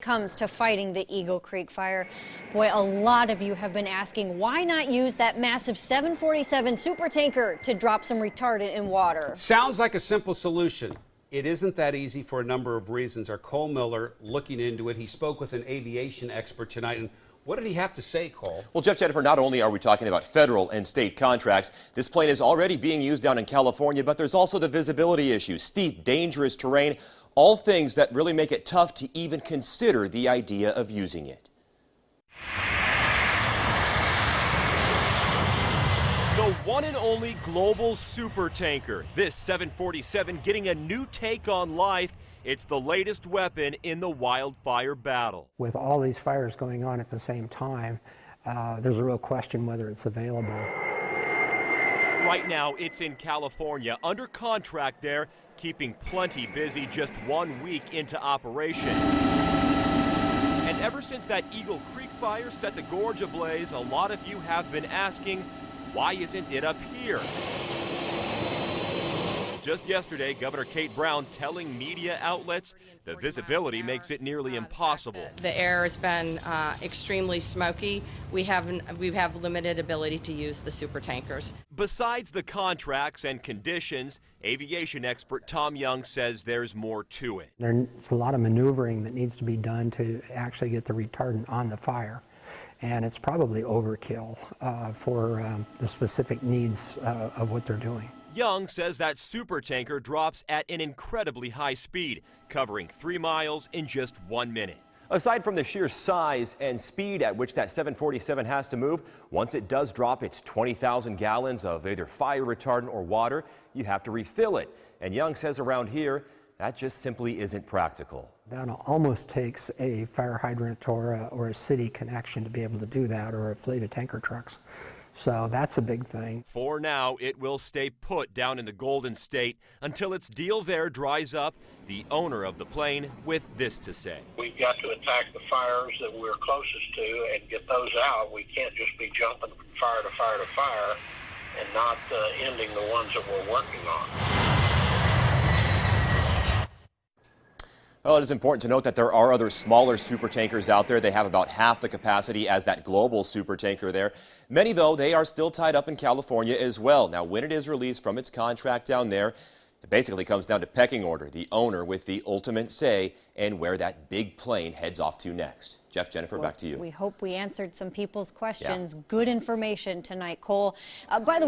Comes to fighting the Eagle Creek fire. Boy, a lot of you have been asking, why not use that massive 747 supertanker to drop some retardant in water? Sounds like a simple solution. It isn't that easy for a number of reasons. Our Cole Miller looking into it. He spoke with an aviation expert tonight. And what did he have to say, Cole? Well, Jeff, Jennifer, not only are we talking about federal and state contracts, this plane is already being used down in California, but there's also the visibility issue, steep, dangerous terrain, all things that really make it tough to even consider the idea of using it. The one and only global supertanker. This 747 getting a new take on life. It's the latest weapon in the wildfire battle. With all these fires going on at the same time, there's a real question whether it's available. Right now, it's in California, under contract there, keeping plenty busy just 1 week into operation. And ever since that Eagle Creek fire set the gorge ablaze, a lot of you have been asking, why isn't it up here? Just yesterday, Governor Kate Brown telling media outlets the visibility makes it nearly impossible. The air has been extremely smoky. We have limited ability to use the super tankers. Besides the contracts and conditions, aviation expert Tom Young says there's more to it. There's a lot of maneuvering that needs to be done to actually get the retardant on the fire. And it's probably overkill for the specific needs of what they're doing. Young says that supertanker drops at an incredibly high speed, covering 3 miles in just 1 minute. Aside from the sheer size and speed at which that 747 has to move, once it does drop its 20,000 gallons of either fire retardant or water, you have to refill it. And Young says around here, that just simply isn't practical. That almost takes a fire hydrant or a city connection to be able to do that, or a fleet of tanker trucks. So that's a big thing. For now, it will stay put down in the Golden State until its deal there dries up. The owner of the plane with this to say. We've got to attack the fires that we're closest to and get those out. We can't just be jumping from fire to fire to fire and not ending the ones that we're working on. Well, it is important to note that there are other smaller supertankers out there. They have about half the capacity as that global supertanker there. Many, though, they are still tied up in California as well. Now, when it is released from its contract down there, it basically comes down to pecking order, the owner with the ultimate say, and where that big plane heads off to next. Jeff, Jennifer, back to you. We hope we answered some people's questions. Yeah. Good information tonight, Cole. By the way,